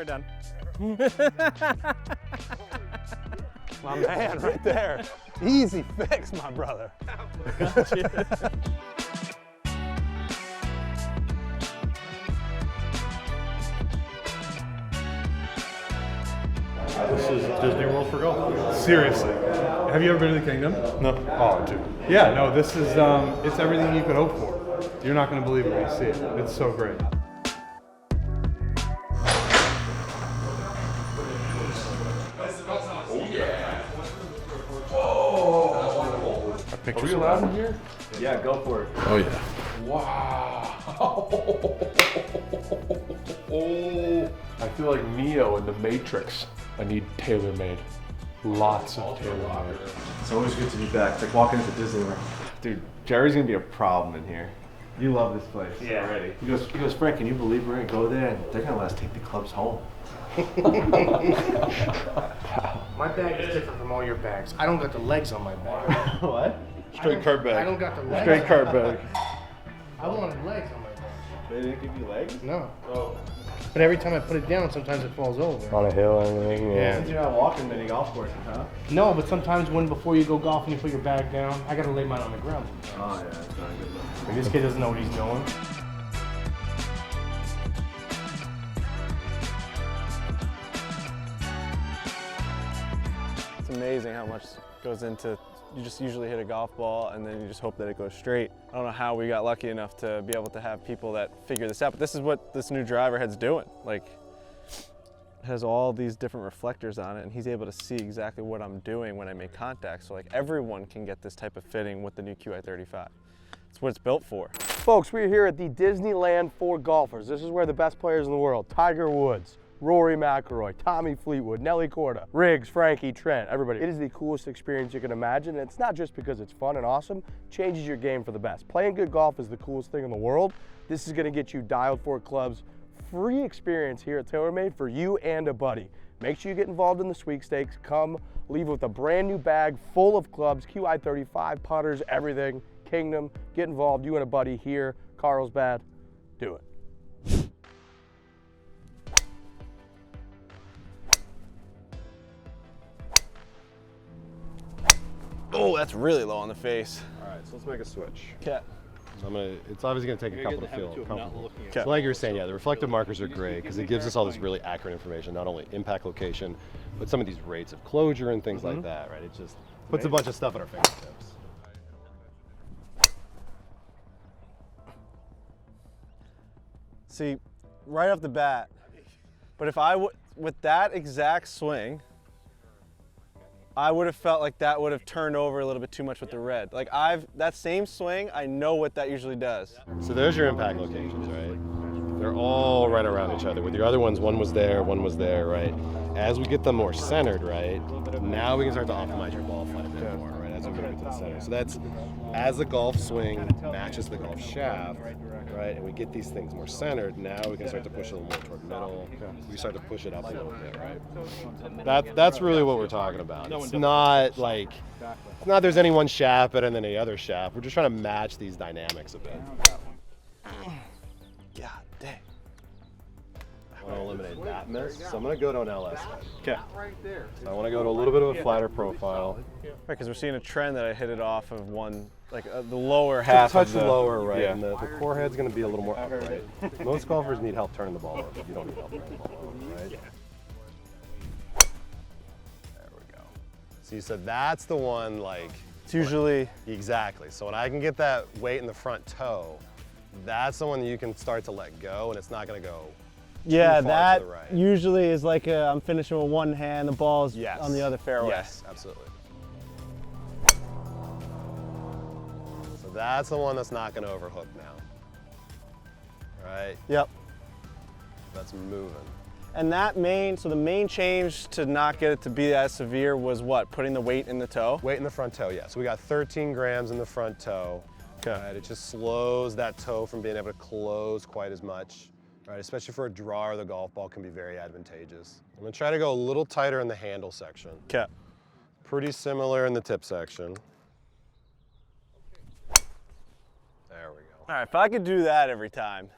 we're done. My man, right there. Easy fix, my brother. Gotcha. This is Disney World for golf. Seriously. Have you ever been to the Kingdom? No. Oh, dude. Yeah, no, this is, it's everything you could hope for. You're not going to believe it when you see it. It's so great. Are pictures allowed in here? Yeah, go for it. Oh, yeah. Wow. I feel like Neo in the Matrix. I need TaylorMade. Lots of TaylorMade. It's always good to be back. It's like walking into Disney World. Dude, Jerry's gonna be a problem in here. You love this place. Yeah, already. He goes, Frank, can you believe we're gonna go there and they're gonna let us take the clubs home? My bag is different from all your bags. I don't got the legs on my bag. What? Straight cart bag. I don't got the legs. Straight cart bag. I wanted legs on my bag. They didn't give you legs? No. Oh. But every time I put it down, sometimes it falls over. On a hill and everything, Yeah. Since you're not walking many golf courses, huh? No, but sometimes before you go golfing, you put your bag down. I gotta lay mine on the ground. Oh yeah, that's not a good look. And this kid doesn't know what he's doing. It's amazing how much goes into, you just usually hit a golf ball and then you just hope that it goes straight. I don't know how we got lucky enough to be able to have people that figure this out, but this is what this new driver head's doing. Like, it has all these different reflectors on it and he's able to see exactly what I'm doing when I make contact. So like everyone can get this type of fitting with the new QI35. It's what it's built for. Folks, we're here at the Disneyland for golfers. This is where the best players in the world, Tiger Woods, Rory McIlroy, Tommy Fleetwood, Nelly Korda, Riggs, Frankie, Trent, everybody. It is the coolest experience you can imagine, and it's not just because it's fun and awesome, it changes your game for the best. Playing good golf is the coolest thing in the world. This is gonna get you dialed for clubs, free experience here at TaylorMade for you and a buddy. Make sure you get involved in the sweepstakes. Come, leave with a brand new bag full of clubs, QI35, putters, everything, Kingdom. Get involved, you and a buddy here, Carlsbad, do it. Oh, that's really low on the face. All right, so let's make a switch. Okay. It's obviously going to take a couple to feel comfortable. Okay. So like you're saying, yeah, the reflective markers are great because it gives us all this really accurate information, not only impact location, but some of these rates of closure and things like that, right? It just puts a bunch of stuff at our fingertips. See, right off the bat, but if I would, with that exact swing, I would have felt like that would have turned over a little bit too much with the red. Like that same swing, I know what that usually does. So there's your impact locations, right? They're all right around each other. With your other ones, one was there, right? As we get them more centered, right, now we can start to optimize your ball flight a bit more, right, as we move into the center. So that's as the golf swing matches the golf shaft, right, and we get these things more centered, now we can start to push it a little more toward middle. We start to push it up a little bit, right? That's really what we're talking about. It's not like, it's not there's any one shaft better than any other shaft. We're just trying to match these dynamics a bit. God dang. I want to eliminate that miss, so I'm going to go to an LS. Okay. So I want to go to a little bit of a flatter profile. Right, because we're seeing a trend that I hit it off of one, like the lower half. Touch of the lower, right? Yeah. And the core head's going to be a little more upright. Most golfers need help turning the ball over. You don't need help turning the ball over, right? There we go. So that's the one, like. It's usually. Exactly. So when I can get that weight in the front toe, that's the one that you can start to let go, and it's not going to go. Yeah, too far that to the right. usually is like I'm finishing with one hand, the ball's Yes. on the other fairway. Yes, absolutely. So that's the one that's not going to overhook now. Right? Yep. That's moving. And so the main change to not get it to be as severe was what? Putting the weight in the toe? Weight in the front toe, yeah. So we got 13 grams in the front toe. Okay. Right? It just slows that toe from being able to close quite as much. Right? Especially for a drawer, the golf ball can be very advantageous. I'm gonna try to go a little tighter in the handle section. Okay. Pretty similar in the tip section. There we go. All right, if I could do that every time,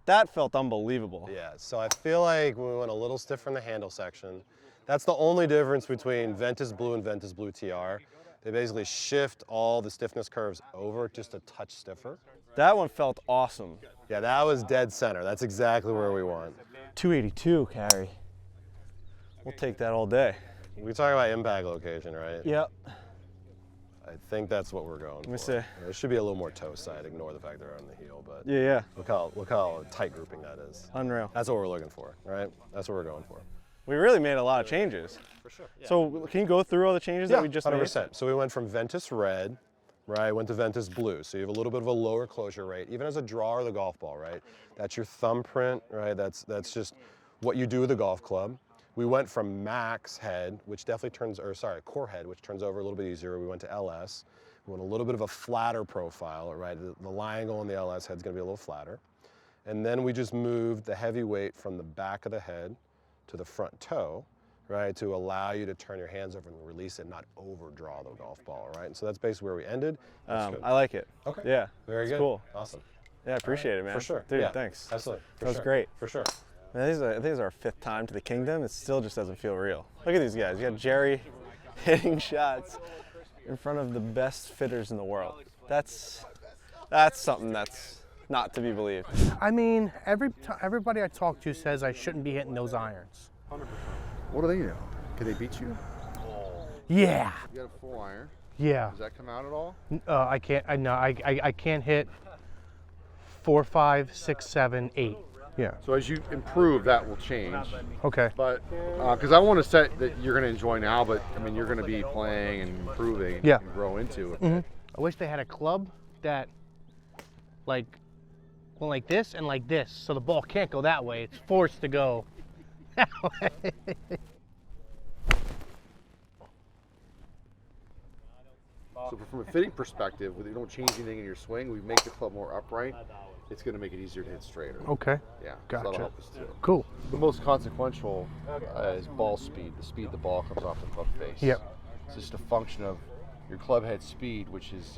That felt unbelievable. Yeah, so I feel like we went a little stiff from the handle section. That's the only difference between Ventus Blue and Ventus Blue TR. They basically shift all the stiffness curves over just a touch stiffer. That one felt awesome. Yeah, that was dead center. That's exactly where we want. 282 carry. We'll take that all day. We talk about impact location, right? Yep. I think that's what we're going for. Let me see. It should be a little more toe side. Ignore the fact they're on the heel, but Yeah. look how tight grouping that is. Unreal. That's what we're looking for, right? That's what we're going for. We really made a lot of changes. For sure. Yeah. So can you go through all the changes that we just 100%. made? So we went from Ventus red, right? Went to Ventus blue. So you have a little bit of a lower closure rate, even as a drawer of the golf ball, right? That's your thumbprint, right? That's just what you do with a golf club. We went from max head, which definitely turns, or sorry, core head, which turns over a little bit easier. We went to LS. We went a little bit of a flatter profile, right? The lie angle on the LS head is going to be a little flatter. And then we just moved the heavy weight from the back of the head to the front toe, right? To allow you to turn your hands over and release it, not overdraw the golf ball, right? And so that's basically where we ended. I like it. Okay. Yeah. Very it's good. Cool. Awesome. Yeah, I appreciate it, man. For sure. Dude, Yeah, thanks. Absolutely. For That was sure. great. For sure. Man, I think this is our 5th time to the Kingdom. It still just doesn't feel real. Look at these guys. You got Jerry hitting shots in front of the best fitters in the world. That's something that's not to be believed. I mean, everybody I talk to says I shouldn't be hitting those irons. What do they do? Can they beat you? Yeah. You got a full iron. Yeah. Does that come out at all? I can't. I can't hit 4, 5, 6, 7, 8. Yeah. So as you improve, that will change. Okay. But because I want a set that you're going to enjoy now, but I mean you're going to be playing and improving and Yeah. grow into it. Mm-hmm. I wish they had a club that, like, went like this and like this, so the ball can't go that way. It's forced to go that way. So from a fitting perspective, we don't change anything in your swing. We make the club more upright. It's going to make it easier to hit straighter. Okay. Yeah. So Gotcha. that'll help us too. Cool. The most consequential is ball speed. The speed the ball comes off the club face. Yep. It's just a function of your club head speed, which is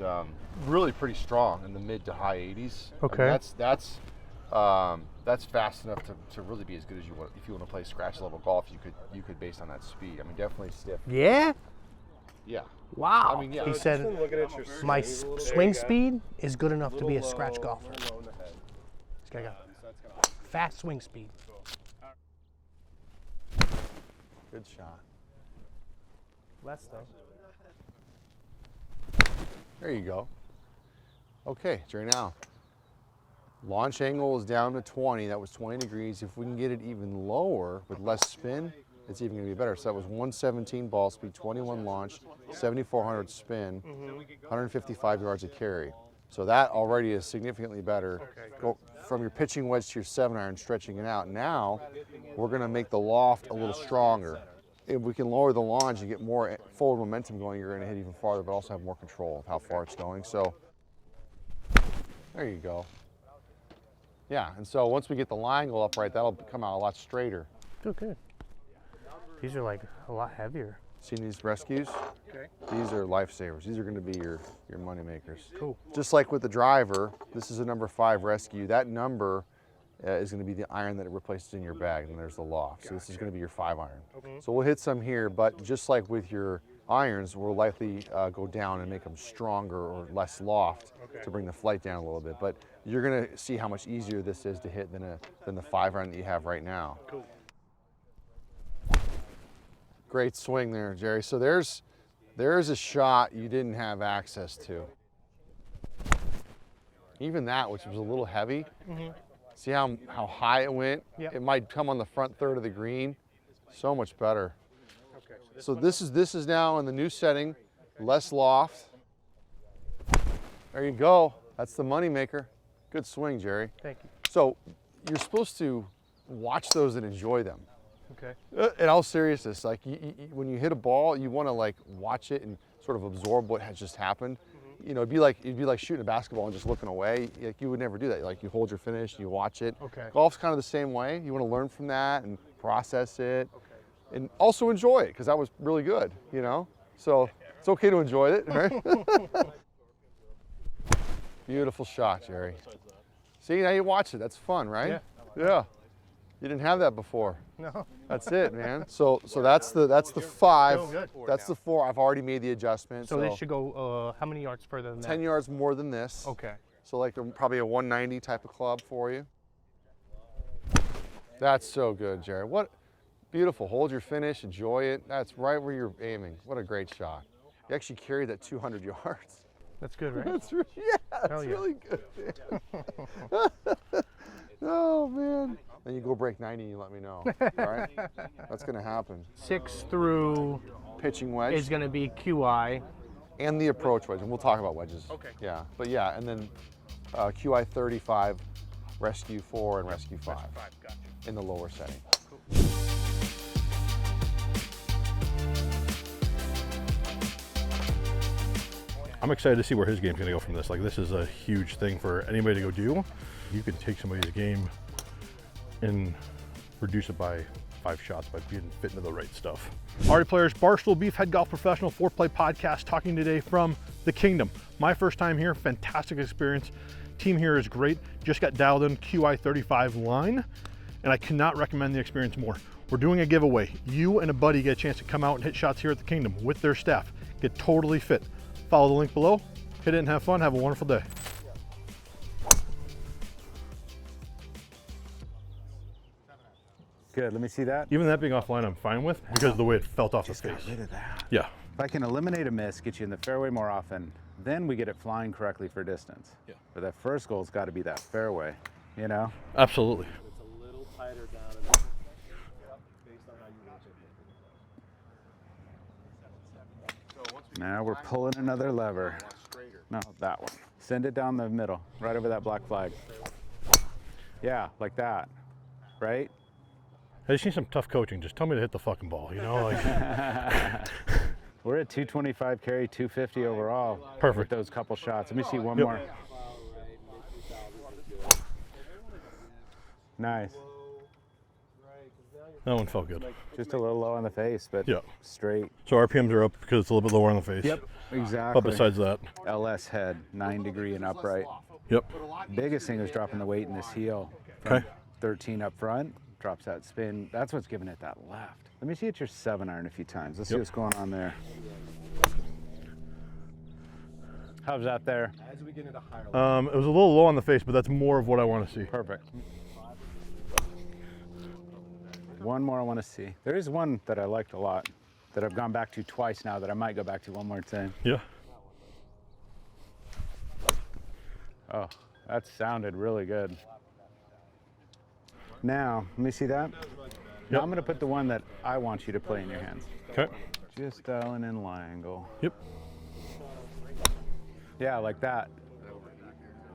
really pretty strong in the mid to high 80s. Okay. I mean, that's fast enough to really be as good as you want. If you want to play scratch level golf, you could based on that speed. I mean, definitely stiff. Yeah. Yeah. Wow. I mean, yeah. He said my swing speed is good enough to be a scratch golfer. This guy got fast swing speed. Good shot. Less though. There you go. Okay, Jerry, now. Launch angle is down to 20. That was 20 degrees. If we can get it even lower with less spin, it's even going to be better. So that was 117 ball speed, 21 launch, 7,400 spin, 155 yards of carry. So that already is significantly better. Go from your pitching wedge to your 7-iron, stretching it out. Now we're going to make the loft a little stronger. If we can lower the launch and get more forward momentum going, you're going to hit even farther, but also have more control of how far it's going. So there you go. Yeah, and so once we get the line angle up right, that'll come out a lot straighter. Feel good. These are like a lot heavier. Seen these rescues? Okay. These are lifesavers. These are going to be your money makers. Cool. Just like with the driver, this is a number 5 rescue. That number is going to be the iron that it replaces in your bag, and there's the loft. So this is going to be your 5-iron. So we'll hit some here, but just like with your irons, we'll likely go down and make them stronger or less loft to bring the flight down a little bit. But you're going to see how much easier this is to hit than the 5-iron that you have right now. Cool. Great swing there, Jerry. So there's a shot you didn't have access to. Even that, which was a little heavy. See how high it went? Yep. It might come on the front third of the green. So much better. So this is now in the new setting, less loft. There you go. That's the money maker. Good swing, Jerry. Thank you. So you're supposed to watch those and enjoy them. Okay. In all seriousness, like when you hit a ball, you want to like watch it and sort of absorb what has just happened. You know, it'd be like shooting a basketball and just looking away. Like you would never do that. Like you hold your finish, and you watch it. Okay. Golf's kind of the same way. You want to learn from that and process it, and also enjoy it because that was really good. You know, so it's okay to enjoy it, right? Beautiful shot, Jerry. See, now you watch it. That's fun, right? Yeah. Yeah. You didn't have that before. No. That's it, man. So that's the 5. Feel good. That's the 4. I've already made the adjustment. So this should go how many yards further than that? 10 yards more than this. Okay. So like probably a 190 type of club for you. That's so good, Jared. What beautiful. Hold your finish, enjoy it. That's right where you're aiming. What a great shot. You actually carried that 200 yards. That's good, right? That's really good, man. Oh man. Then you go break 90 and you let me know. All right? That's gonna happen. 6 through Pitching wedge. is gonna be QI. And the approach wedge, and we'll talk about wedges. Okay. Yeah, but yeah, and then QI 35, rescue 4, and rescue 5 Gotcha. in the lower setting. I'm excited to see where his game's gonna go from this. Like, this is a huge thing for anybody to go do. You can take somebody's game and reduce it by 5 shots by being fit into the right stuff. All right, players, Barstool Beef Head Golf Professional Foreplay Podcast, talking today from the Kingdom. My first time here, fantastic experience. Team here is great. Just got dialed in QI 35 line, and I cannot recommend the experience more. We're doing a giveaway. You and a buddy get a chance to come out and hit shots here at the Kingdom with their staff. Get totally fit. Follow the link below, hit it and have fun. Have a wonderful day. Good, let me see that. Even that being offline, I'm fine with because of the way it felt off the face. Got rid of that. Yeah. If I can eliminate a miss, get you in the fairway more often, then we get it flying correctly for distance. Yeah. But that first goal's got to be that fairway, you know? Absolutely. It's a little tighter down in based on how you reach it. Now we're pulling another lever. No, that one. Send it down the middle, right over that black flag. Yeah, like that, right? I just need some tough coaching. Just tell me to hit the fucking ball, you know? Like, We're at 225 carry, 250 overall. Perfect. With those couple shots. Let me see one Yep. more. Nice. that one felt good. Just a little low on the face, but Yeah. straight. So RPMs are up because it's a little bit lower on the face. Exactly. But besides that, LS head, 9 degree and upright. yep. Biggest thing is dropping the weight in this heel. From Okay. 13 up front, drops that spin. That's what's giving it that left. Let me see at your 7 iron a few times. Let's see Yep. what's going on there. How's that there? As we get into higher It was a little low on the face, but that's more of what I want to see. Perfect. One more I want to see. There is one that I liked a lot that I've gone back to twice now that I might go back to one more time. Yeah. Oh, that sounded really good. Now, let me see that. Now I'm going to put the one that I want you to play in your hands. Okay. Just dialing in lie angle. Yep. Yeah, like that.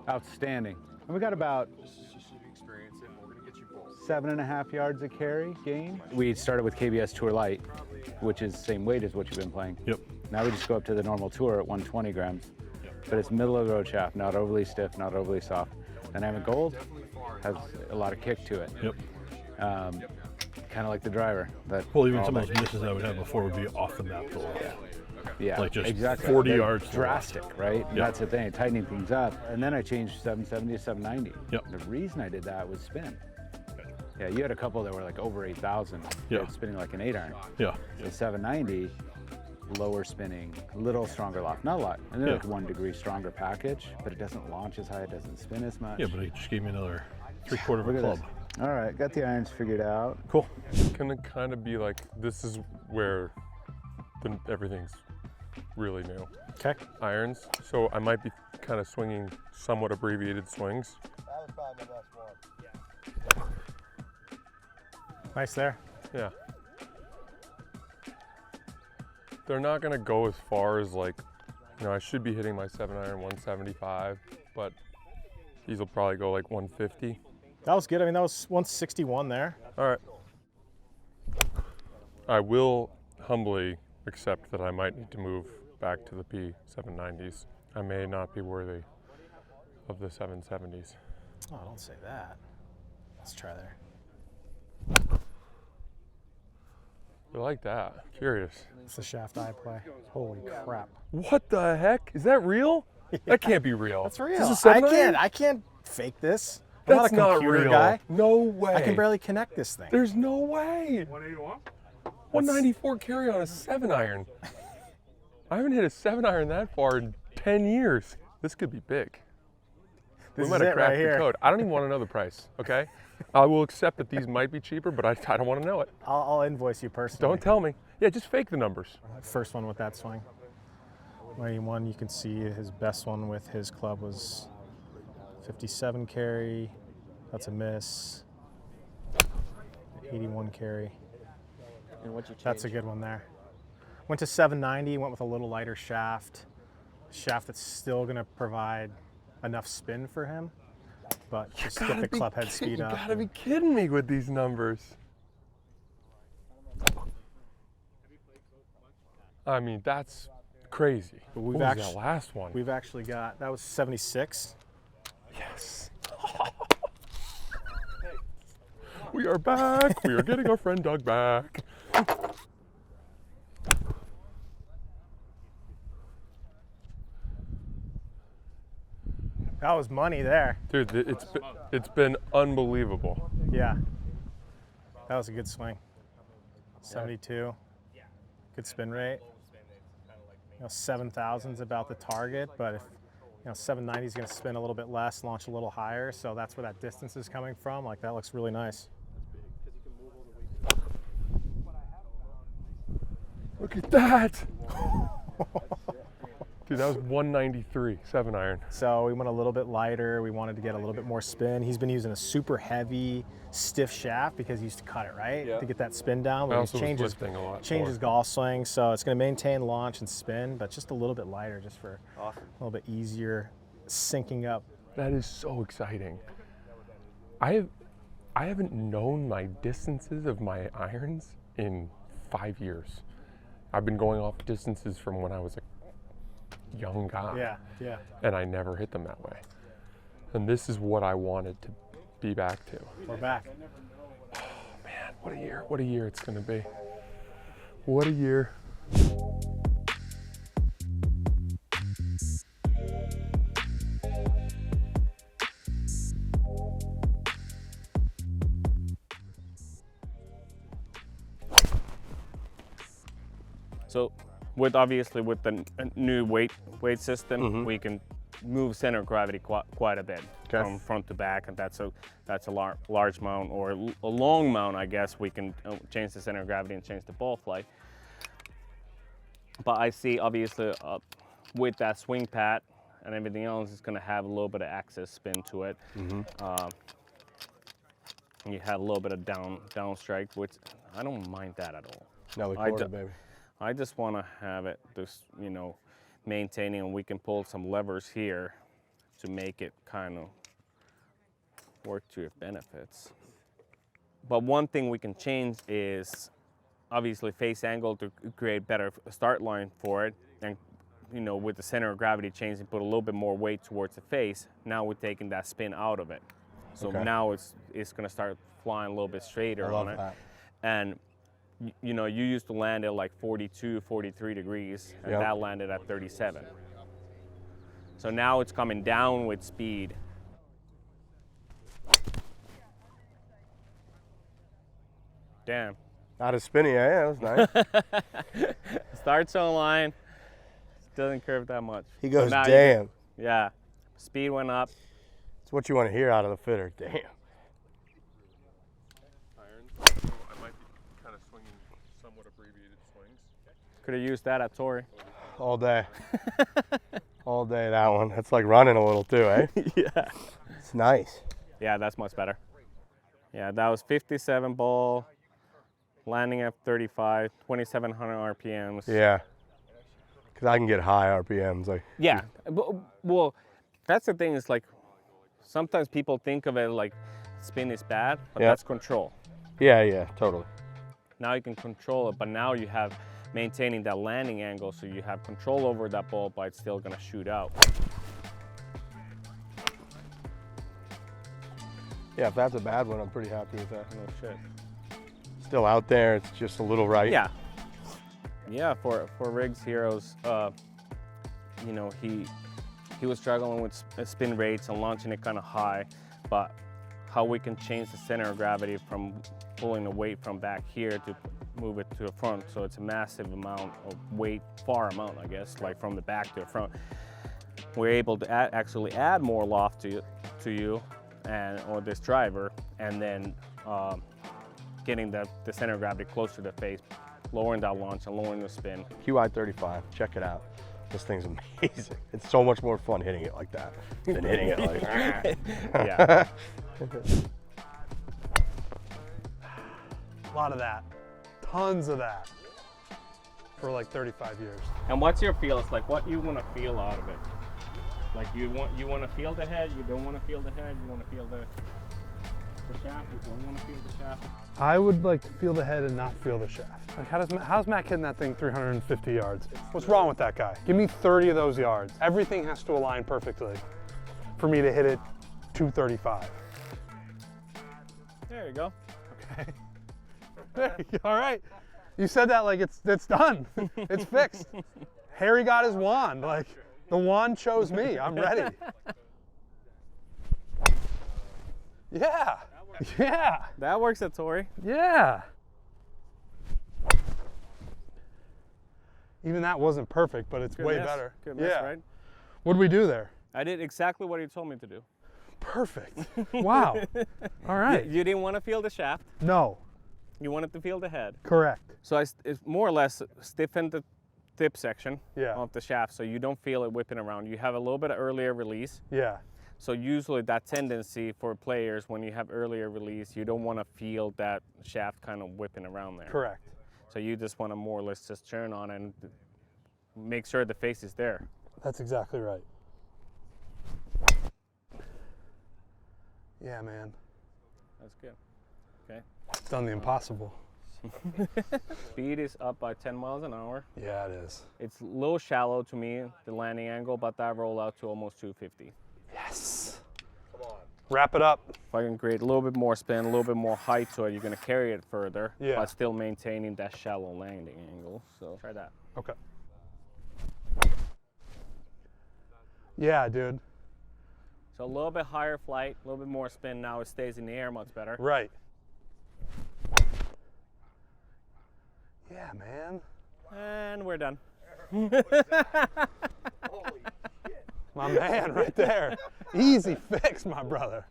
Outstanding. And we got about 7.5 yards of carry gain. We started with KBS Tour Light, which is the same weight as what you've been playing. Yep. Now we just go up to the normal Tour at 120 grams. But it's middle of the road shaft, not overly stiff, not overly soft. Dynamic Gold has a lot of kick to it. Yep. Kind of like the driver. Well, even some of those misses I would have before would be off the map. Yeah, Like just exactly. 40 They're yards. drastic, right? Yeah. That's the thing, tightening things up. And then I changed 770 to 790. Yep. The reason I did that was spin. Yeah, you had a couple that were like over 8,000. Yeah. Spinning like an 8 iron. Yeah. The 790, lower spinning, little stronger loft, not a lot. And then Yeah. like 1 degree stronger package, but it doesn't launch as high, it doesn't spin as much. Yeah, but it just gave me another 3/4 of Look a at club. this. All right, got the irons figured out. Cool. It's gonna kind of be like, this is where everything's really new. Okay. Irons, so I might be kind of swinging somewhat abbreviated swings. That was probably my best one. Nice there. Yeah. They're not gonna go as far as like, I should be hitting my 7 iron 175, but these will probably go like 150. That was good. I mean, that was 161 there. All right. I will humbly accept that I might need to move back to the P790s. I may not be worthy of the 770s. Oh, don't say that. Let's try there. I like that. Curious. It's the shaft I play. Holy crap. What the heck? Is that real? That can't be real. That's real. Is this a 7 iron? I can't fake this. That's I'm not a computer real. guy. No way. I can barely connect this thing. There's no way. 194 carry on a 7-iron. I haven't hit a 7-iron that far in 10 years. This could be big. This We might is have it right cracked the here. code. I don't even want to know the price, okay? I will accept that these might be cheaper, but I don't want to know it. I'll invoice you personally. Don't tell me. Yeah, just fake the numbers. First one with that swing. 181, you can see his best one with his club was 57 carry. That's a miss. 81 carry. And what'd you change? That's a good one there. Went to 790, went with a little lighter shaft. Shaft that's still going to provide enough spin for him, but just get the club head speed up. You gotta be kidding me with these numbers. I mean, that's crazy. But What was that last one? We've actually got, that was 76. Yes. We are back. We are getting our friend Doug back. That was money there. Dude, it's been unbelievable. Yeah. That was a good swing. 72. Good spin rate. 7,000 is about the target, but if 790 is going to spin a little bit less, launch a little higher, so that's where that distance is coming from. Like, that looks really nice. Look at that. Dude, that was 193, 7-iron. So we went a little bit lighter. We wanted to get a little bit more spin. He's been using a super heavy, stiff shaft because he usst to cut it, right? Yeah. To get that spin down. I But also he's was lifting a lot changed more. his golf swing, so it's going to maintain launch and spin, but just a little bit lighter, just for a little bit easier syncing up. That is so exciting. I haven't known my distances of my irons in 5 years. I've been going off distances from when I was a young guy. Yeah, yeah. And I never hit them that way. And this is what I wanted to be back to. We're back. Oh man, what a year it's gonna be. What a year. So, obviously with the new weight system, we can move center of gravity quite a bit from front to back, and that's a large mount, or a long mount, I guess. We can change the center of gravity and change the ball flight. But I see obviously with that swing pat and everything else, it's going to have a little bit of axis spin to it. You have a little bit of down strike, which I don't mind that at all. Nelly quarter, baby. I just want to have it just, maintaining, and we can pull some levers here to make it kind of work to your benefits. But one thing we can change is obviously face angle to create better start line for it. And, with the center of gravity change and put a little bit more weight towards the face, now we're taking that spin out of it. So now it's going to start flying a little bit straighter on it. And you used to land at like 42, 43 degrees, and that landed at 37. So now it's coming down with speed. Damn. Not as spinny, yeah, that was nice. Starts on line, doesn't curve that much. He goes, So now damn. Yeah, speed went up. It's what you want to hear out of the fitter, damn. I might be kind of swinging somewhat abbreviated swings. Could have used that at Torrey. All day. All day, that one. That's like running a little too, eh? Yeah. It's nice. Yeah, that's much better. Yeah, that was 57 ball, landing at 35, 2,700 RPMs. Yeah. Because I can get high RPMs. Like. Yeah. Well, that's the thing, is like, sometimes people think of it like spin is bad, but that's control. Yeah, totally. Now you can control it, but now you have maintaining that landing angle, so you have control over that ball, but it's still gonna shoot out. Yeah, if that's a bad one, I'm pretty happy with that. No shit. Still out there, it's just a little right. Yeah. Yeah, for Riggs Heroes, he he was struggling with spin rates and launching it kind of high, but how we can change the center of gravity from pulling the weight from back here to move it to the front. So it's a massive amount of weight, far amount, I guess, like from the back to the front. We're able to actually add more loft to you or this driver, and then getting the center of gravity closer to the face, lowering that launch and lowering the spin. QI35, check it out. This thing's amazing. It's so much more fun hitting it like that than hitting it like yeah. A lot of that. Tons of that. For like 35 years. And what's your feel? It's like what you want to feel out of it. Like you want to feel the head, you don't want to feel the head, you want to feel the shaft, you don't want to feel the shaft. I would like to feel the head and not feel the shaft. Like how's Mac hitting that thing 350 yards? What's wrong with that guy? Give me 30 of those yards. Everything has to align perfectly for me to hit it 235. There you go. Okay. There you go. All right. You said that like it's done. It's fixed. Harry got his wand. Like the wand chose me. I'm ready. Yeah. Yeah. That works at Torrey. Yeah. Even that wasn't perfect, but it's Good way miss. better. Good miss, yeah. right? What did we do there? I did exactly what you told me to do. Perfect. Wow. All right. You didn't want to feel the shaft. No. You wanted to feel the head. Correct. So it's more or less stiffen the tip section Yeah. of the shaft so you don't feel it whipping around. You have a little bit of earlier release. Yeah. So usually that tendency for players when you have earlier release, you don't want to feel that shaft kind of whipping around there. Correct. So you just want to more or less just turn on and make sure the face is there. That's exactly right. Yeah, man. That's good. Okay. It's done the impossible. Speed is up by 10 miles an hour. Yeah, it is. It's a little shallow to me, the landing angle, but that roll out to almost 250. Yes. Come on. Wrap it up. If I can create a little bit more spin, a little bit more height to it, you're going to carry it further, Yeah. but still maintaining that shallow landing angle. So try that. Okay. Yeah, dude. So a little bit higher flight, a little bit more spin. Now it stays in the air much better. Right. Yeah, man. And we're done. My man right there. Easy fix, my brother.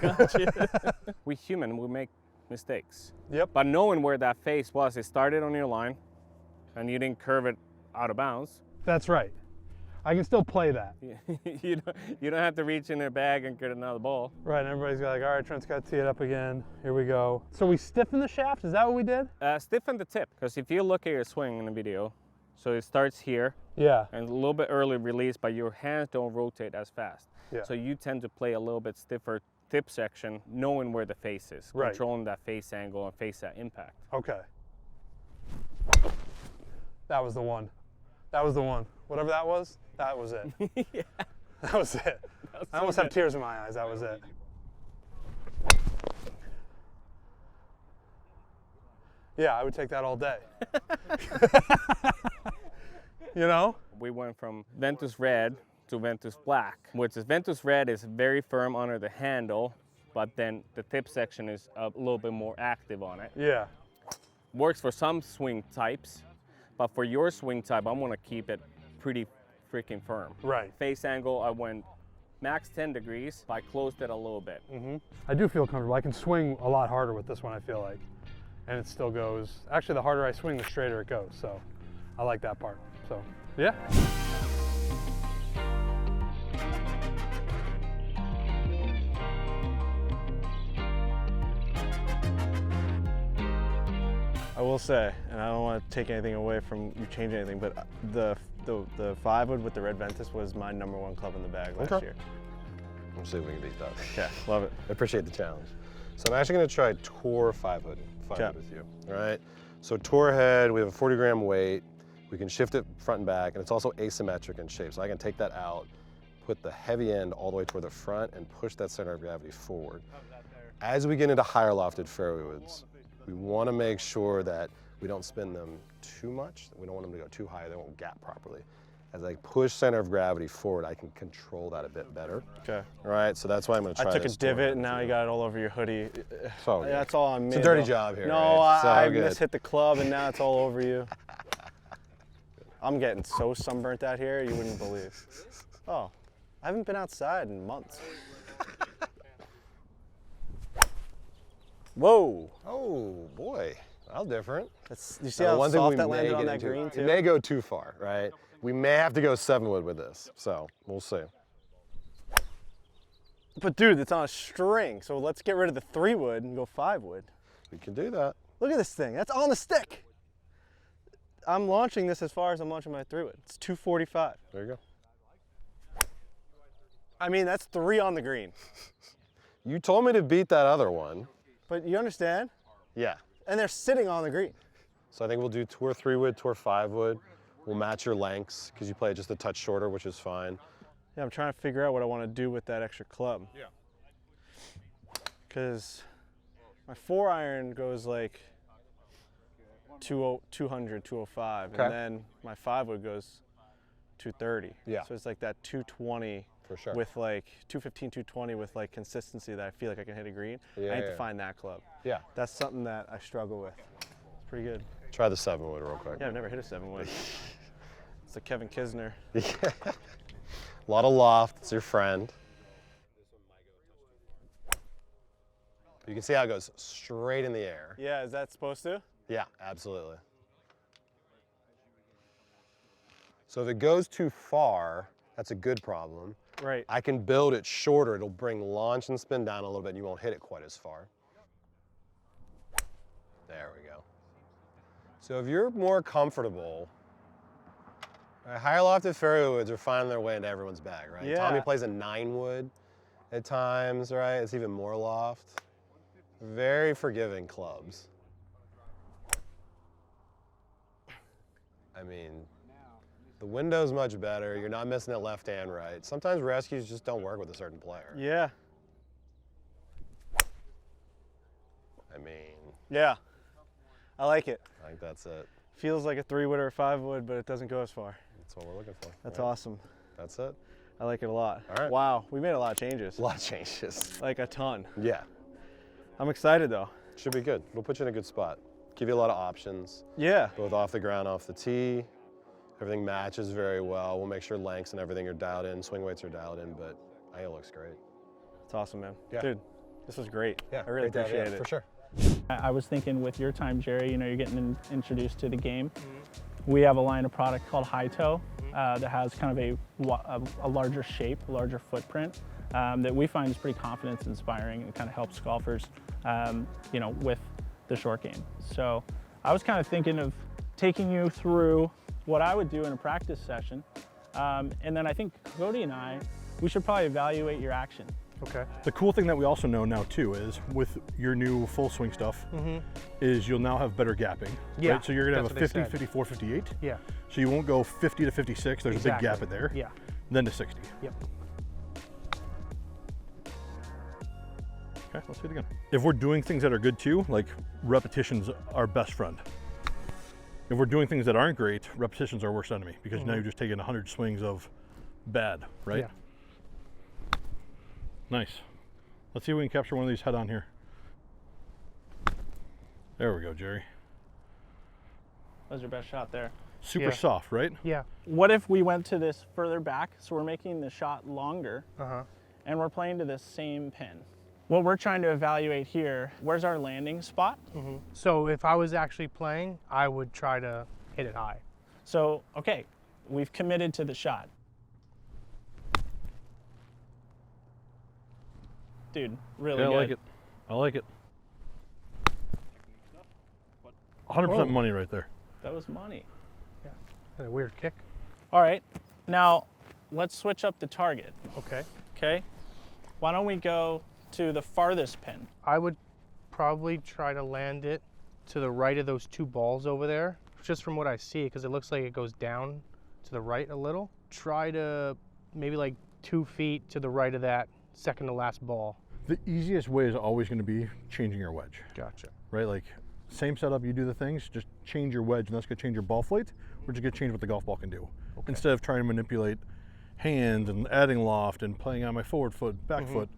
Gotcha. We human, we make mistakes. Yep. But knowing where that face was, it started on your line and you didn't curve it out of bounds. That's right. I can still play that. you don't have to reach in their bag and get another ball. Right, and everybody's got like, all right, Trent's got to tee it up again. Here we go. So we stiffen the shaft, is that what we did? Stiffen the tip, because if you look at your swing in the video, so it starts here. Yeah. And a little bit early release, but your hands don't rotate as fast. Yeah. So you tend to play a little bit stiffer tip section, knowing where the face is, right. Controlling that face angle and face that impact. Okay. That was the one. That was the one. Whatever that was it. Yeah. That was it. I almost have tears in my eyes. That was it. Yeah, I would take that all day. You know? We went from Ventus Red to Ventus Black, which is Ventus Red is very firm under the handle, but then the tip section is a little bit more active on it. Yeah. Works for some swing types, but for your swing type, I'm gonna keep it pretty freaking firm. Right. Face angle, I went max 10 degrees, but I closed it a little bit. Mm-hmm. I do feel comfortable. I can swing a lot harder with this one, I feel like. And it still goes, actually the harder I swing, the straighter it goes. So I like that part. So, yeah. I will say, and I don't want to take anything away from you changing anything, but the 5-wood with the red Ventus was my #1 club in the bag last year. We'll see if we can beat that. Okay, love it. I appreciate the challenge. So I'm actually going to try Tour 5-wood with you. All right. So Tour head, we have a 40-gram weight. We can shift it front and back, and it's also asymmetric in shape. So I can take that out, put the heavy end all the way toward the front, and push that center of gravity forward. As we get into higher lofted fairway woods, we want to make sure that we don't spin them too much. We don't want them to go too high. They won't gap properly. as I push center of gravity forward, I can control that a bit better. Okay. All right, so that's why I'm going to try I took a this divot and now you got it all over your hoodie. So That's all on me. It's a dirty though. job here. No, right? I good. mishit the club and now it's all over you. I'm getting so sunburnt out here, you wouldn't believe. Oh, I haven't been outside in months. Whoa. Oh, boy. How different. You see how soft that landed on that green, too? It may go too far, right? We may have to go 7-wood with this, so we'll see. But dude, it's on a string, so let's get rid of the 3-wood and go 5-wood. We can do that. Look at this thing, that's on the stick. I'm launching this as far as I'm launching my 3-wood. It's 245. There you go. I mean, that's 3 on the green. You told me to beat that other one. But you understand? Yeah. And they're sitting on the green. So I think we'll do tour 3-wood, tour 5-wood. We'll match your lengths because you play it just a touch shorter, which is fine. Yeah, I'm trying to figure out what I want to do with that extra club. Yeah. Because my 4-iron goes like 200, 205, Okay. and then my 5-wood goes 230. Yeah. So it's like that 220 For sure. with like 215, 220 with like consistency that I feel like I can hit a green. Yeah, I need yeah. to find that club. Yeah. That's something that I struggle with. It's pretty good. Try the 7-wood real quick. Yeah, I've never hit a 7-wood. It's a Kevin Kisner. Yeah. A lot of loft. It's your friend. You can see how it goes straight in the air. Yeah, is that supposed to? Yeah, absolutely. So if it goes too far, that's a good problem. Right. I can build it shorter. It'll bring launch and spin down a little bit and you won't hit it quite as far. There we go. So if you're more comfortable, higher lofted fairway woods are finding their way into everyone's bag, right? Yeah. Tommy plays a 9-wood at times, right? It's even more loft. Very forgiving clubs. I mean, the window's much better. You're not missing it left and right. Sometimes rescues just don't work with a certain player. Yeah. I mean, Yeah. I like it. I think that's it. Feels like a 3-wood or a 5-wood, but it doesn't go as far. That's what we're looking for. That's right? awesome. That's it. I like it a lot. All right. Wow, we made a lot of changes. A lot of changes. Like a ton. Yeah. I'm excited though. Should be good. It'll put you in a good spot. Give you a lot of options. Yeah. Both off the ground, off the tee. Everything matches very well. We'll make sure lengths and everything are dialed in, swing weights are dialed in, but I think it looks great. It's awesome, man. Yeah. Dude, this was great. Yeah, I really great to have you. appreciate it. For sure. I was thinking with your time, Jerry, you know, you're getting introduced to the game. We have a line of product called High Toe that has kind of a larger shape, a larger footprint that we find is pretty confidence inspiring and kind of helps golfers, you know, with the short game. So I was kind of thinking of taking you through what I would do in a practice session. And then I think Cody and I, we should probably evaluate your action. Okay. The cool thing that we also know now too is with your new full swing stuff is you'll now have better gapping. Yeah, Right? So you're gonna have a that's 50, what they said. 54, 58. Yeah. So you won't go 50 to 56. There's a big gap in there. Yeah. Then to 60. Yep. Okay, let's see it again. If we're doing things that are good too, like repetition's our best friend. If we're doing things that aren't great, repetition's our worst enemy because now you're just taking 100 swings of bad, right? Yeah. Nice. Let's see if we can capture one of these head on here. There we go, Jerry. That was your best shot there. Super Yeah. soft, right? Yeah. What if we went to this further back? So we're making the shot longer Uh-huh. and we're playing to this same pin. What we're trying to evaluate here, where's our landing spot? So if I was actually playing, I would try to hit it high. So, okay, we've committed to the shot. Dude, really Yeah, good. I like it. I like it. 100% money right there. That was money. Had a weird kick. All right, now let's switch up the target, Okay. okay? Why don't we go to the farthest pin? I would probably try to land it to the right of those two balls over there, just from what I see, because it looks like it goes down to the right a little. Try to maybe like 2 feet to the right of that second to last ball. The easiest way is always going to be changing your wedge, Gotcha. right? Like Same setup, you do the things, just change your wedge, and that's gonna change your ball flight. We're just gonna change what the golf ball can do. Okay. Instead of trying to manipulate hands and adding loft and playing on my forward foot, back foot.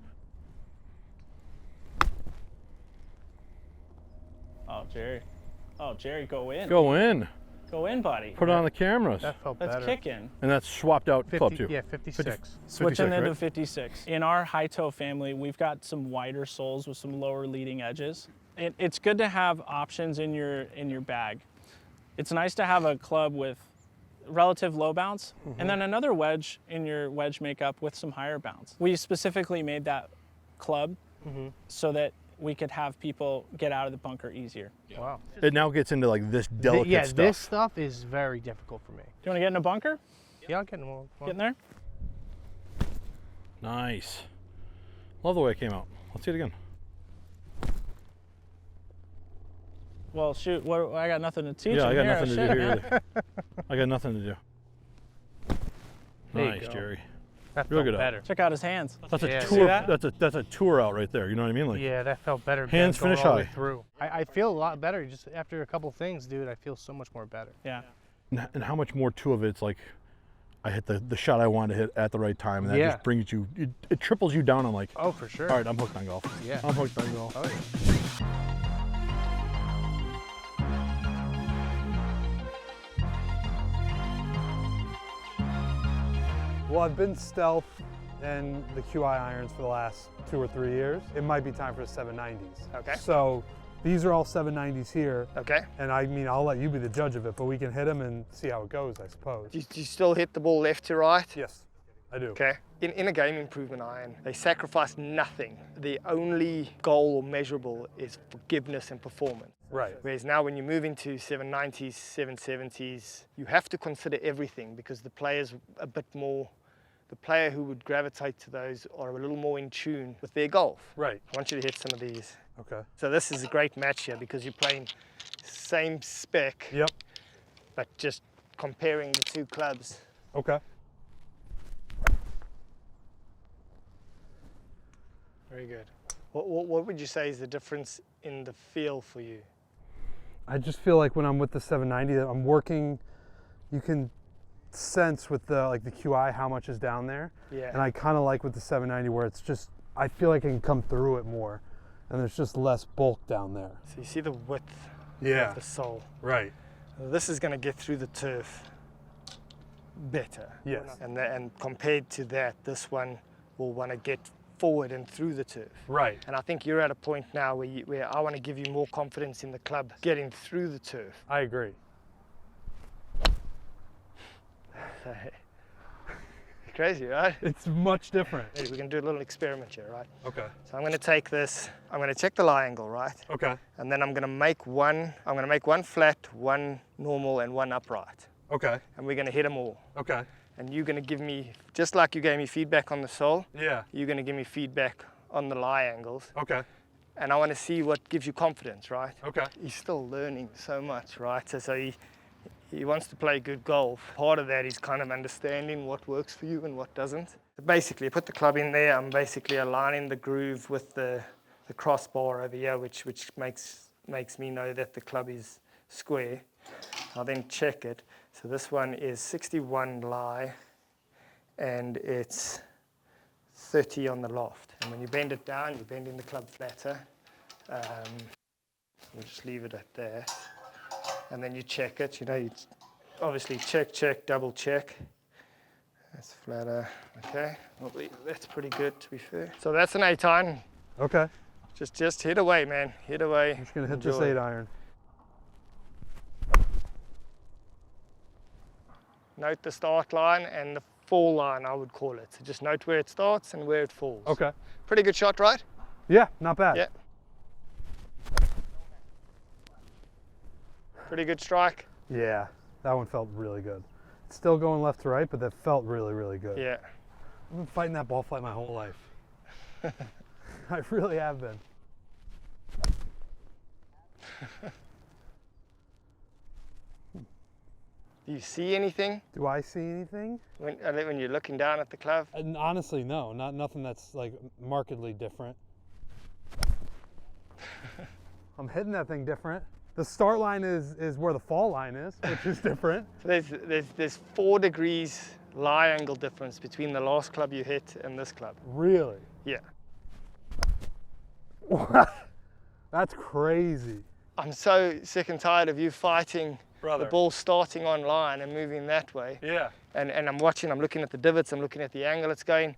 Oh, Jerry. Oh, Jerry, go in. Go in. Go in, buddy. Put it on the cameras. That felt Let's better. kick in. And that's swapped out 50, club too. Yeah, 56. Switching into right? 56. In our high toe family, we've got some wider soles with some lower leading edges. It's good to have options in your bag. It's nice to have a club with relative low bounce, and then another wedge in your wedge makeup with some higher bounce. We specifically made that club so that we could have people get out of the bunker easier. Wow. It now gets into like this delicate Yeah, stuff. this stuff is very difficult for me. Do you want to get in a bunker? Yeah, I'll get in one. Get in there? Nice. Love the way it came out. Let's see it again. Well, shoot, I got nothing to teach Yeah, him I got here. nothing to Shit, do here man. either. I got nothing to do. There you Nice, go. Jerry. That Real felt good better. Check out his hands. That's a Yeah. tour. See that? That's a tour out right there. You know what I mean? Like, Yeah, that felt better. Hands going finish all the way high. through. I feel a lot better just after a couple things, dude. I feel so much more better. Yeah. and how much more too of it's like, I hit the shot I wanted to hit at the right time, and that Yeah. just brings you. It triples you down on like. Oh, for sure. All right, I'm hooked on golf. Yeah. I'm hooked on golf. Oh, yeah. Well, I've been stealth and the QI irons for the last 2 or 3 years. It might be time for the 790s. Okay. So these are all 790s here. Okay. And I mean, I'll let you be the judge of it, but we can hit them and see how it goes, I suppose. Do you still hit the ball left to right? Yes, I do. Okay. In a game improvement iron, they sacrifice nothing. The only goal or measurable is forgiveness and performance. Right. Whereas now when you move into 790s, 770s, you have to consider everything because the player's a bit more, the player who would gravitate to those are a little more in tune with their golf. Right. I want you to hit some of these. Okay. So this is a great match here because you're playing same spec, Yep. but just comparing the two clubs. Okay. Very good. What would you say is the difference in the feel for you? I just feel like when I'm with the 790, that I'm working, you can sense with the QI how much is down there. Yeah. And I kind of like with the 790 where it's just, I feel like I can come through it more and there's just less bulk down there. So you see the width Yeah. of the sole. Right. This is going to get through the turf better. Yes. And compared to that, this one will want to get forward and through the turf. Right. And I think you're at a point now where I want to give you more confidence in the club getting through the turf. I agree. Crazy, right? It's much different. We're going to do a little experiment here, right? Okay. So I'm going to take this, I'm going to check the lie angle, right? Okay. And then I'm going to make one flat, one normal, and one upright. Okay. And we're going to hit them all. Okay. And you're going to give me, just like you gave me feedback on the sole, Yeah. you're going to give me feedback on the lie angles. Okay. And I want to see what gives you confidence, right? Okay. He's still learning so much, right? So he wants to play good golf. Part of that is kind of understanding what works for you and what doesn't. Basically, put the club in there. I'm basically aligning the groove with the crossbar over here, which makes me know that the club is square. I'll then check it. So this one is 61 lie, and it's 30 on the loft. And when you bend it down, you're bending the club flatter. We'll just leave it at that. And then you check it. You know, you obviously check, double check. That's flatter. Okay, I believe that's pretty good, to be fair. So that's an 8 iron. Okay. Just hit away, man. Hit away. I'm just gonna hit this Enjoy. 8 iron. Note the start line and the fall line, I would call it. So just note where it starts and where it falls. Okay. Pretty good shot, right? Yeah, not bad. Yeah. Pretty good strike. Yeah, that one felt really good. It's still going left to right, but that felt really, really good. Yeah. I've been fighting that ball flight my whole life. I really have been. Do you see anything Do I see anything? when you're looking down at the club? And honestly, no, nothing that's like markedly different. I'm hitting that thing different. The start line is where the fall line is, which is different. So there's 4 degrees lie angle difference between the last club you hit and this club. Really? Yeah. That's crazy. I'm so sick and tired of you fighting Brother. the ball starting on line and moving that way. Yeah. And I'm watching, I'm looking at the divots, I'm looking at the angle it's going.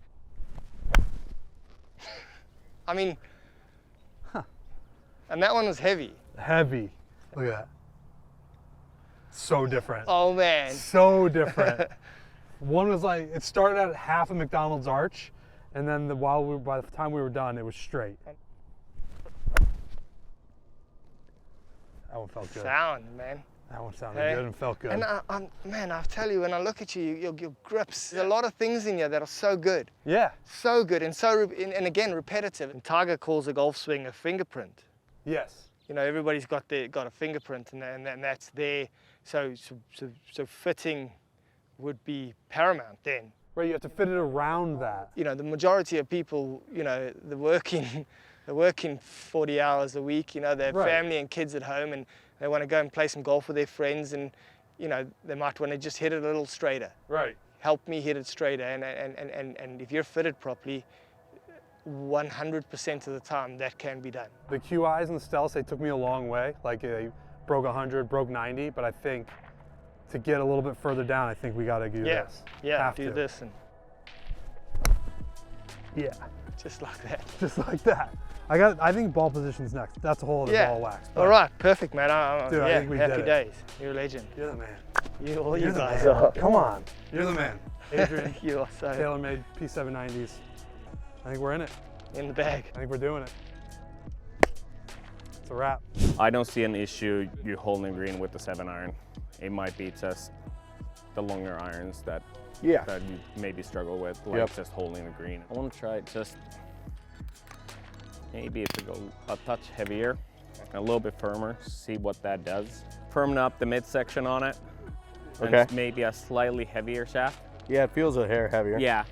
I mean, and that one was heavy. Heavy. Look at that. So different. Oh man. So different. One was like, it started at half a McDonald's arch, and then by the time we were done, it was straight. That one felt good. Sound, man. That one sounded good and felt good. And man, I tell you, when I look at you, your grips, there's a lot of things in you that are so good. Yeah. So good and and again, repetitive. And Tiger calls a golf swing a fingerprint. Yes. You know, everybody's got a fingerprint, and that's there. So fitting would be paramount then. Right, you have to fit it around that. You know, the majority of people, you know, they're working 40 hours a week. You know, they have family and kids at home, and they want to go and play some golf with their friends, and you know, they might want to just hit it a little straighter. Right. Help me hit it straighter, and if you're fitted properly, 100% of the time that can be done. The QIs and the stealths, they took me a long way. Like they broke 100, broke 90, but I think to get a little bit further down, I think we got to do this. Yeah, do this and yeah, just like that. Just like that. I think ball position's next. That's a whole other ball wax. All right, perfect, man. Dude, I think we happy did it. days. You're a legend. You're the man. You You're guys the man. are. Come on. You're the man. Adrian. You are so. TaylorMade P790s. I think we're in it. In the bag. I think we're doing it. It's a wrap. I don't see an issue you holding green with the 7-iron. It might be just the longer irons that you maybe struggle with, like just holding the green. I want to try it just maybe if it go a touch heavier, a little bit firmer, see what that does. Firming up the midsection on it, and maybe a slightly heavier shaft. Yeah, it feels a hair heavier. Yeah.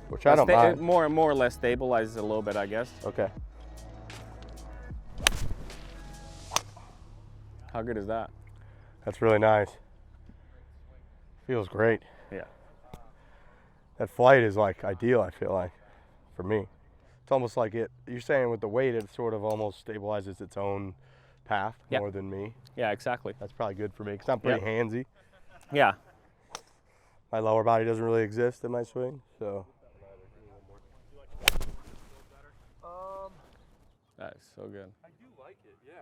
Which I don't mind. More or less stabilizes a little bit, I guess. Okay. How good is that? That's really nice. Feels great. Yeah. That flight is like ideal, I feel like, for me. It's almost like you're saying with the weight, it sort of almost stabilizes its own path more than me. Yeah, exactly. That's probably good for me because I'm pretty handsy. Yeah. My lower body doesn't really exist in my swing, so. That is so good. I do like it, yeah.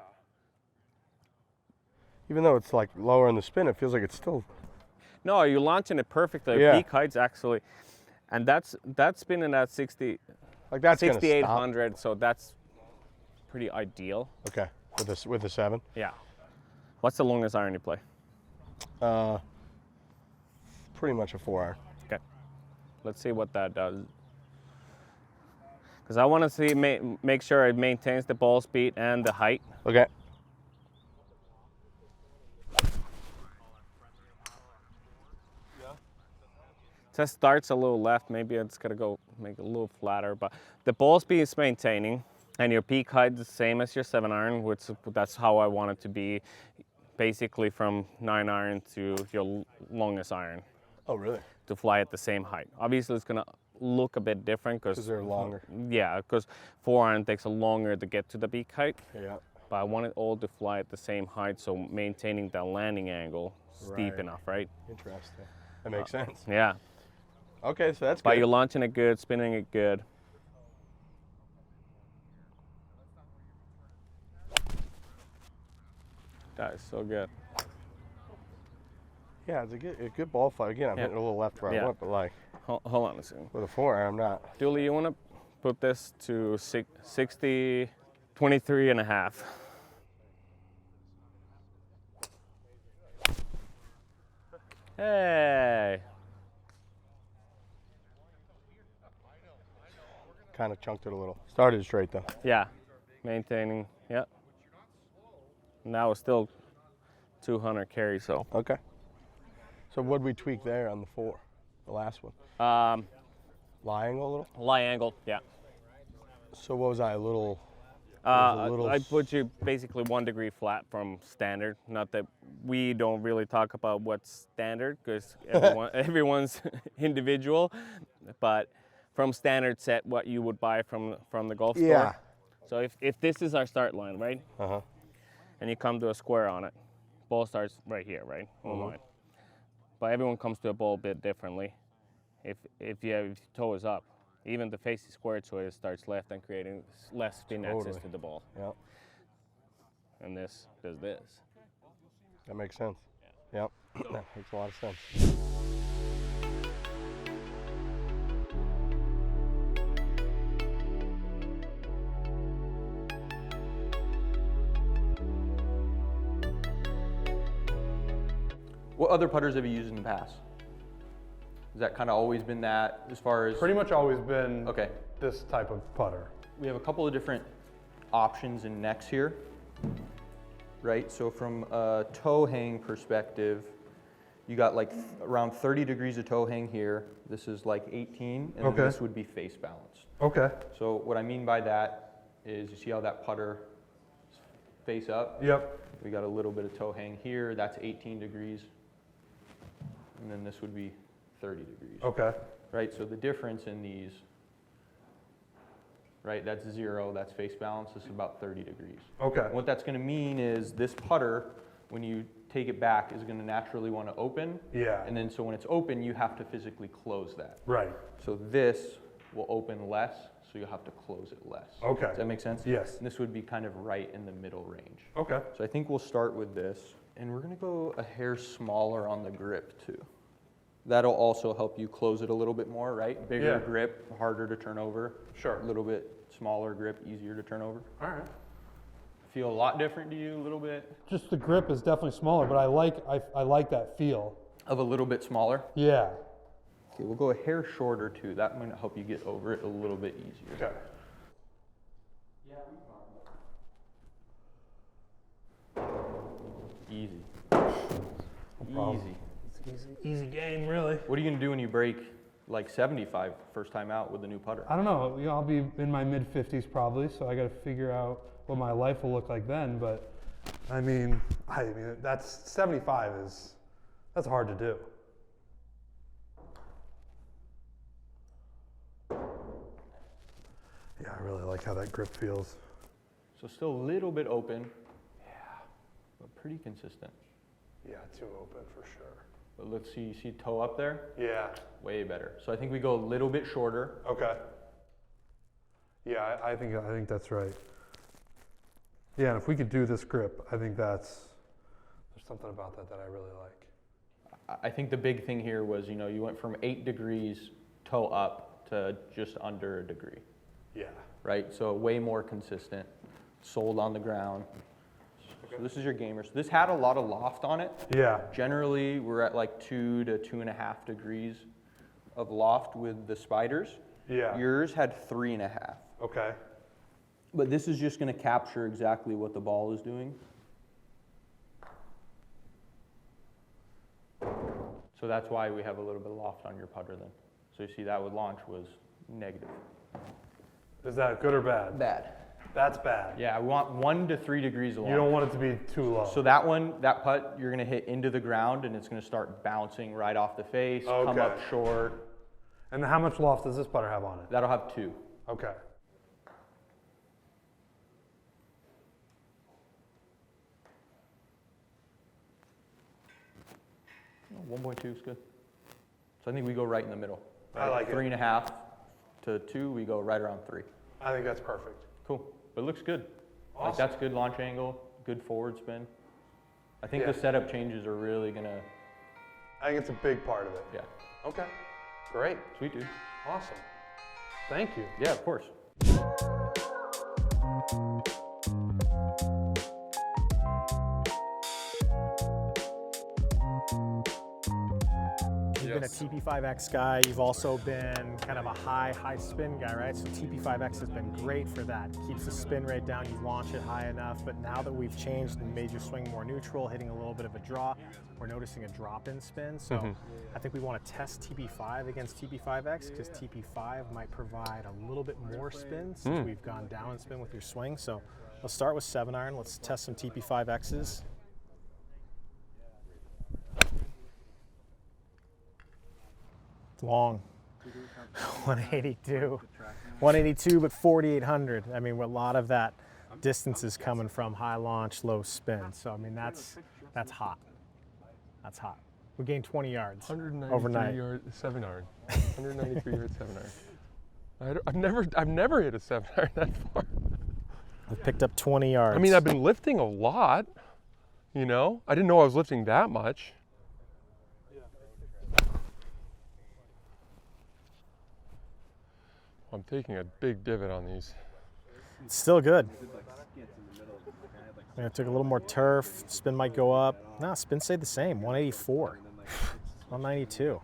Even though it's like lower in the spin, it feels like it's still. No, you're launching it perfectly. Yeah. Peak heights actually, and that's spinning at 60, like that's 6,800. So that's pretty ideal. Okay, with the 7. Yeah. What's the longest iron you play? Pretty much a 4-iron. Okay. Let's see what that does. Because I want to see make sure it maintains the ball speed and the height. Okay. Just starts a little left. Maybe it's gonna go make it a little flatter, but the ball speed is maintaining, and your peak height is the same as your 7-iron, which that's how I want it to be, basically from 9-iron to your longest iron. Oh, really? To fly at the same height. Obviously, it's gonna look a bit different because they're longer. Yeah, because 4-iron takes a longer to get to the peak height. Yeah. But I want it all to fly at the same height, so maintaining that landing angle steep enough, right? Interesting. That makes sense. Yeah. Okay, so that's good. But you're launching it good, spinning it good. That is so good. Yeah, it's a good ball flight. Again, I'm hitting a little left where I want, but like. Hold on a second. With a 4-iron, I'm not. Julie, you want to put this to 60, 23 and a half. Hey. Kind of chunked it a little. Started straight though. Yeah, maintaining, yeah. Now it's still 200 carry, so. Okay. So what'd we tweak there on the 4, the last one? Lie angle a little? Lie angle, yeah. So what was I, a little? I put you basically 1 degree flat from standard. Not that we don't really talk about what's standard because everyone's individual, but from standard set, what you would buy from the golf store. Yeah. So if this is our start line, right? Uh-huh. And you come to a square on it, ball starts right here, right? On line. But everyone comes to a ball a bit differently. If your toe is up, even the face is squared so it starts left and creating less spin access to the ball. Yep. And this does this. That makes sense. Yep. That makes a lot of sense. What other putters have you used in the past? Has that kind of always been that as far as? Pretty much always been okay. This type of putter. We have a couple of different options and necks here, right? So from a toe hang perspective, you got like around 30 degrees of toe hang here. This is like 18, and then this would be face balanced. Okay. So what I mean by that is, you see how that putter is face up? Yep. We got a little bit of toe hang here. That's 18 degrees. And then this would be 30 degrees. Okay. Right, so the difference in these, right, that's 0, that's face balance, this is about 30 degrees. Okay. And what that's gonna mean is this putter, when you take it back, is gonna naturally wanna open. Yeah. And then so when it's open, you have to physically close that. Right. So this will open less, so you'll have to close it less. Okay. Does that make sense? Yes. And this would be kind of right in the middle range. Okay. So I think we'll start with this, and we're gonna go a hair smaller on the grip too. That'll also help you close it a little bit more, right? Bigger grip, harder to turn over. Sure. A little bit smaller grip, easier to turn over. All right. Feel a lot different to you, a little bit? Just the grip is definitely smaller, but I like that feel. Of a little bit smaller? Yeah. Okay, we'll go a hair shorter too. That might help you get over it a little bit easier. Okay. Easy. Easy game, really. What are you gonna do when you break like 75 first time out with a new putter? I don't know. You know, I'll be in my mid-50s probably, so I got to figure out what my life will look like then. But I mean, that's 75 that's hard to do. Yeah, I really like how that grip feels. So still a little bit open. Yeah. But pretty consistent. Yeah, too open for sure. But let's see, you see toe up there? Yeah. Way better. So I think we go a little bit shorter. Okay. Yeah, I think that's right. Yeah, and if we could do this grip, I think there's something about that I really like. I think the big thing here was, you went from 8 degrees toe up to just under a degree. Yeah. Right, so way more consistent, sold on the ground. So this is your gamer. So this had a lot of loft on it. Yeah. Generally, we're at like 2 to 2.5 degrees of loft with the spiders. Yeah. Yours had 3.5. Okay. But this is just going to capture exactly what the ball is doing. So that's why we have a little bit of loft on your putter then. So you see that with launch was negative. Is that good or bad? Bad. That's bad. Yeah, we want 1 to 3 degrees of launch. You don't want it to be too low. So that putt, you're going to hit into the ground and it's going to start bouncing right off the face, come up short. And how much loft does this putter have on it? That'll have 2. Okay. Oh, 1.2 is good. So I think we go right in the middle. Right? I like 3.5 to 2, we go right around 3. I think that's perfect. Cool, but it looks good. Awesome. Like that's good launch angle, good forward spin. I think the setup changes are really gonna. I think it's a big part of it. Yeah. Okay. Great. Sweet, dude. Awesome. Thank you. Yeah, of course. been a TP5X guy. You've also been kind of a high spin guy, right? So TP5X has been great for that. Keeps the spin rate down, you launch it high enough, but now that we've changed and made your swing more neutral, hitting a little bit of a draw, we're noticing a drop in spin. So I think we want to test TP5 against TP5X because TP5 might provide a little bit more spin since we've gone down in spin with your swing. So let's start with 7-iron. Let's test some TP5Xs. Long, 182, but 4,800. I mean, a lot of that distance is coming from high launch, low spin. So I mean, that's hot. That's hot. We gained 20 yards overnight. 7-iron. 193 yards 7-iron. I've never hit a 7-iron that far. We picked up 20 yards. I mean, I've been lifting a lot. You know, I didn't know I was lifting that much. I'm taking a big divot on these. It's still good. I took a little more turf. Spin might go up. No, spin stayed the same. 184. 192.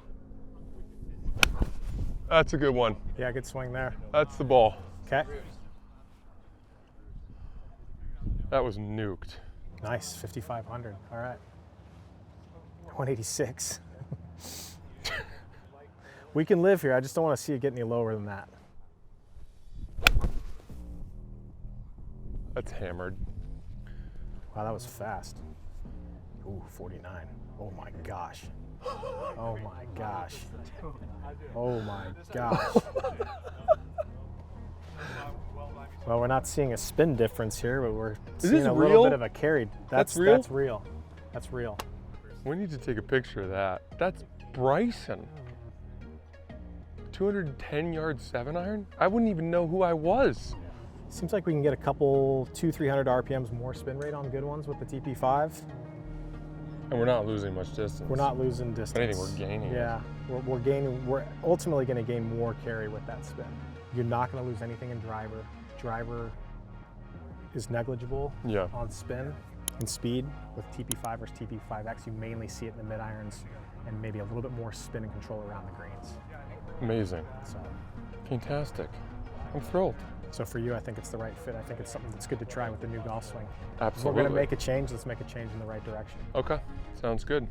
That's a good one. Yeah, good swing there. That's the ball. Okay. That was nuked. Nice, 5,500. All right. 186. We can live here. I just don't want to see it get any lower than that. That's hammered. Wow, that was fast. Ooh, 49. Oh my gosh. Oh my gosh. Oh my gosh. Well, we're not seeing a spin difference here, but we're seeing a little bit of a carried. That's real? That's real. That's real. We need to take a picture of that. That's Bryson. 210 yard 7-iron? I wouldn't even know who I was. Seems like we can get a couple 200-300 RPMs more spin rate on good ones with the TP5. And we're not losing much distance. We're not losing distance. If anything, we're gaining. Yeah, we're gaining. We're ultimately going to gain more carry with that spin. You're not going to lose anything in driver. Driver is negligible on spin and speed. With TP5 versus TP5X, you mainly see it in the mid irons and maybe a little bit more spin and control around the greens. Amazing. So fantastic. I'm thrilled. So for you, I think it's the right fit. I think it's something that's good to try with the new golf swing. Absolutely. If we're going to make a change, let's make a change in the right direction. Okay, sounds good.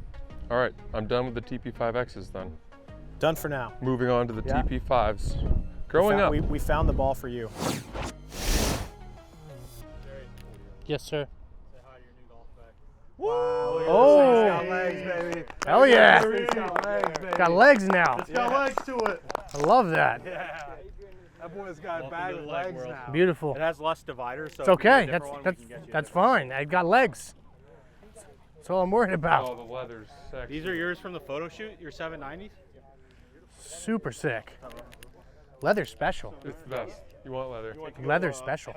All right, I'm done with the TP5Xs then. Done for now. Moving on to the TP5s. Growing up. We found the ball for you. Yes, sir. Woo! Oh! Got legs, baby. Hell yeah! It's got legs, baby. Got legs now. It's got legs to it. I love that. Yeah. That boy's got a bag with legs now. Beautiful. It has less dividers, so it's okay. That's fine. I got legs. That's all I'm worried about. Oh, the leather's sexy. These are yours from the photo shoot, your 790s? Super sick. Leather special. It's the best. You want leather? Leather special.